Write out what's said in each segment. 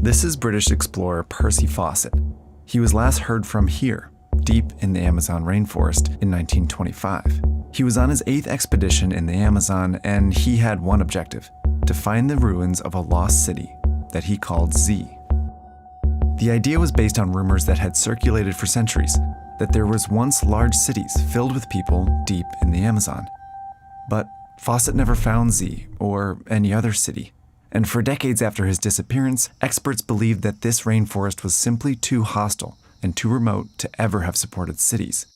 This is British explorer Percy Fawcett. He was last heard from here, deep in the Amazon rainforest, in 1925. He was on his 8th expedition in the Amazon, and he had one objective: to find the ruins of a lost city that he called Z. The idea was based on rumors that had circulated for centuries, that there was once large cities filled with people deep in the Amazon. But Fawcett never found Z or any other city. And for decades after his disappearance, experts believed that this rainforest was simply too hostile and too remote to ever have supported cities.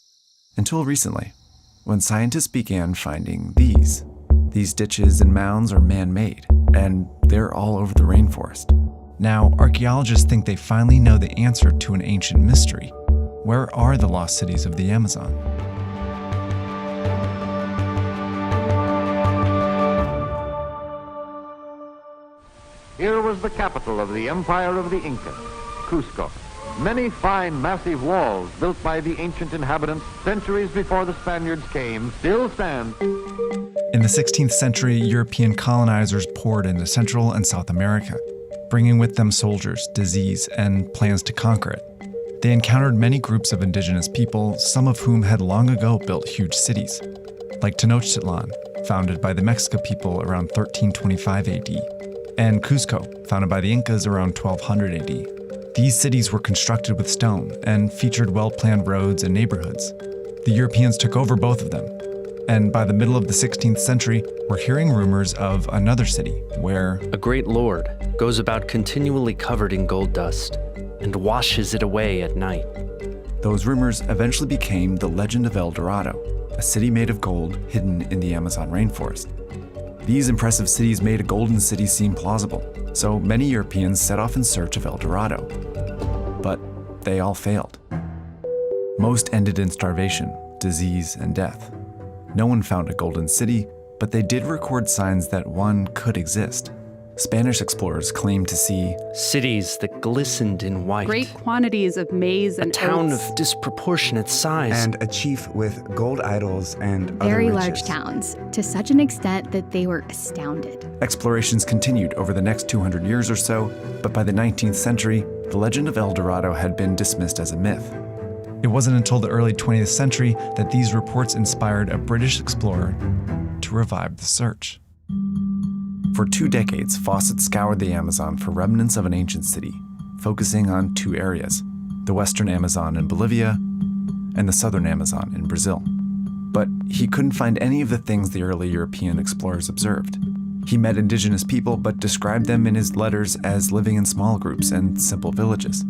Until recently, when scientists began finding these. These ditches and mounds are man-made, and they're all over the rainforest. Now, archaeologists think they finally know the answer to an ancient mystery. Where are the lost cities of the Amazon? Here was the capital of the empire of the Incas, Cusco. Many fine, massive walls built by the ancient inhabitants centuries before the Spaniards came still stand. In the 16th century, European colonizers poured into Central and South America, bringing with them soldiers, disease, and plans to conquer it. They encountered many groups of indigenous people, some of whom had long ago built huge cities, like Tenochtitlan, founded by the Mexica people around 1325 AD, and Cusco, founded by the Incas around 1200 AD. These cities were constructed with stone and featured well-planned roads and neighborhoods. The Europeans took over both of them, and by the middle of the 16th century, we're hearing rumors of another city where a great lord goes about continually covered in gold dust and washes it away at night. Those rumors eventually became the legend of El Dorado, a city made of gold hidden in the Amazon rainforest. These impressive cities made a golden city seem plausible, so many Europeans set off in search of El Dorado. But they all failed. Most ended in starvation, disease, and death. No one found a golden city, but they did record signs that one could exist. Spanish explorers claimed to see cities that glistened in white, great quantities of maize and a town oats, of disproportionate size, and a chief with gold idols and very other large riches. towns, to such an extent that they were astounded. Explorations continued over the next 200 years or so, but by the 19th century, the legend of El Dorado had been dismissed as a myth. It wasn't until the early 20th century that these reports inspired a British explorer to revive the search. For 2 decades, Fawcett scoured the Amazon for remnants of an ancient city, focusing on 2 areas, the western Amazon in Bolivia and the southern Amazon in Brazil. But he couldn't find any of the things the early European explorers observed. He met indigenous people but described them in his letters as living in small groups and simple villages.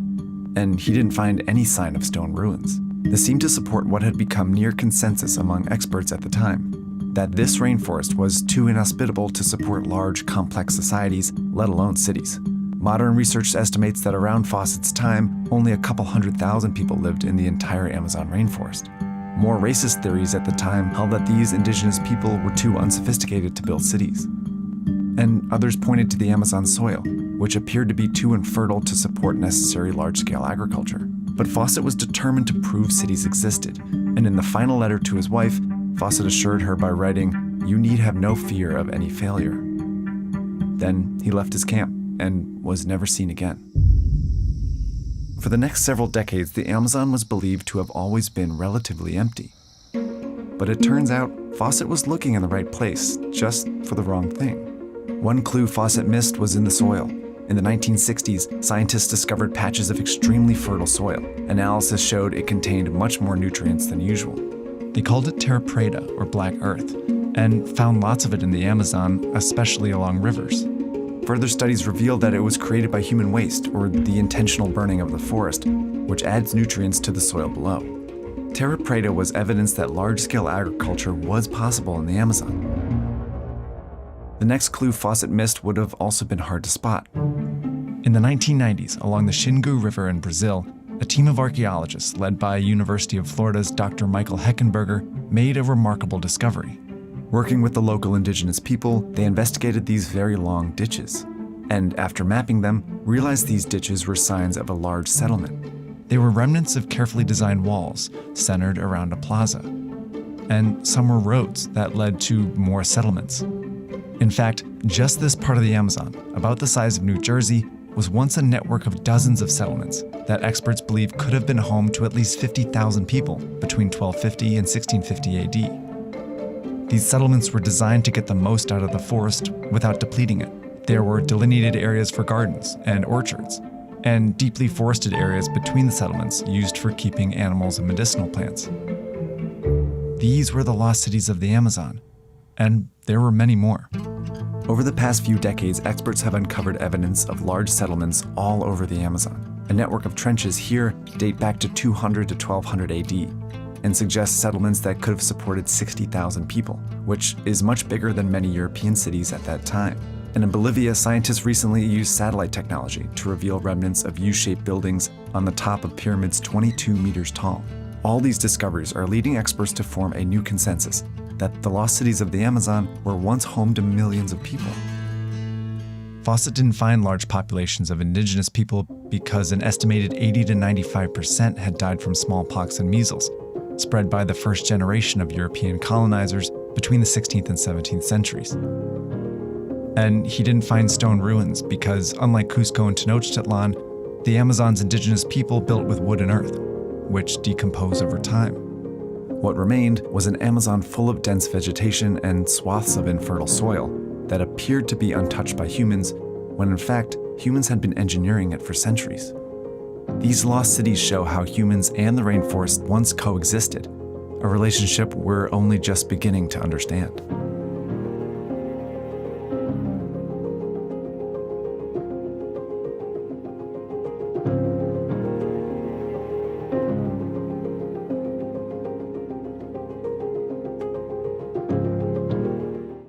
And he didn't find any sign of stone ruins. This seemed to support what had become near consensus among experts at the time, that this rainforest was too inhospitable to support large, complex societies, let alone cities. Modern research estimates that around Fawcett's time, only a couple 100,000 people lived in the entire Amazon rainforest. More racist theories at the time held that these indigenous people were too unsophisticated to build cities. And others pointed to the Amazon soil, which appeared to be too infertile to support necessary large-scale agriculture. But Fawcett was determined to prove cities existed, and in the final letter to his wife, Fawcett assured her by writing, "You need have no fear of any failure." Then he left his camp and was never seen again. For the next several decades, the Amazon was believed to have always been relatively empty. But it turns out Fawcett was looking in the right place, just for the wrong thing. One clue Fawcett missed was in the soil. In the 1960s, scientists discovered patches of extremely fertile soil. Analysis showed it contained much more nutrients than usual. They called it terra preta, or black earth, and found lots of it in the Amazon, especially along rivers. Further studies revealed that it was created by human waste, or the intentional burning of the forest, which adds nutrients to the soil below. Terra preta was evidence that large-scale agriculture was possible in the Amazon. The next clue Fawcett missed would have also been hard to spot. In the 1990s, along the Xingu River in Brazil, a team of archaeologists led by University of Florida's Dr. Michael Heckenberger made a remarkable discovery. Working with the local indigenous people, they investigated these very long ditches, and after mapping them, realized these ditches were signs of a large settlement. They were remnants of carefully designed walls centered around a plaza, and some were roads that led to more settlements. In fact, just this part of the Amazon, about the size of New Jersey, was once a network of dozens of settlements that experts believe could have been home to at least 50,000 people between 1250 and 1650 AD. These settlements were designed to get the most out of the forest without depleting it. There were delineated areas for gardens and orchards, and deeply forested areas between the settlements used for keeping animals and medicinal plants. These were the lost cities of the Amazon, and there were many more. Over the past few decades, experts have uncovered evidence of large settlements all over the Amazon. A network of trenches here date back to 200 to 1200 AD and suggest settlements that could have supported 60,000 people, which is much bigger than many European cities at that time. And in Bolivia, scientists recently used satellite technology to reveal remnants of U-shaped buildings on the top of pyramids 22 meters tall. All these discoveries are leading experts to form a new consensus that the lost cities of the Amazon were once home to millions of people. Fawcett didn't find large populations of indigenous people because an estimated 80 to 95% had died from smallpox and measles, spread by the first generation of European colonizers between the 16th and 17th centuries. And he didn't find stone ruins because, unlike Cusco and Tenochtitlan, the Amazon's indigenous people built with wood and earth, which decompose over time. What remained was an Amazon full of dense vegetation and swaths of infertile soil that appeared to be untouched by humans, when in fact, humans had been engineering it for centuries. These lost cities show how humans and the rainforest once coexisted, a relationship we're only just beginning to understand.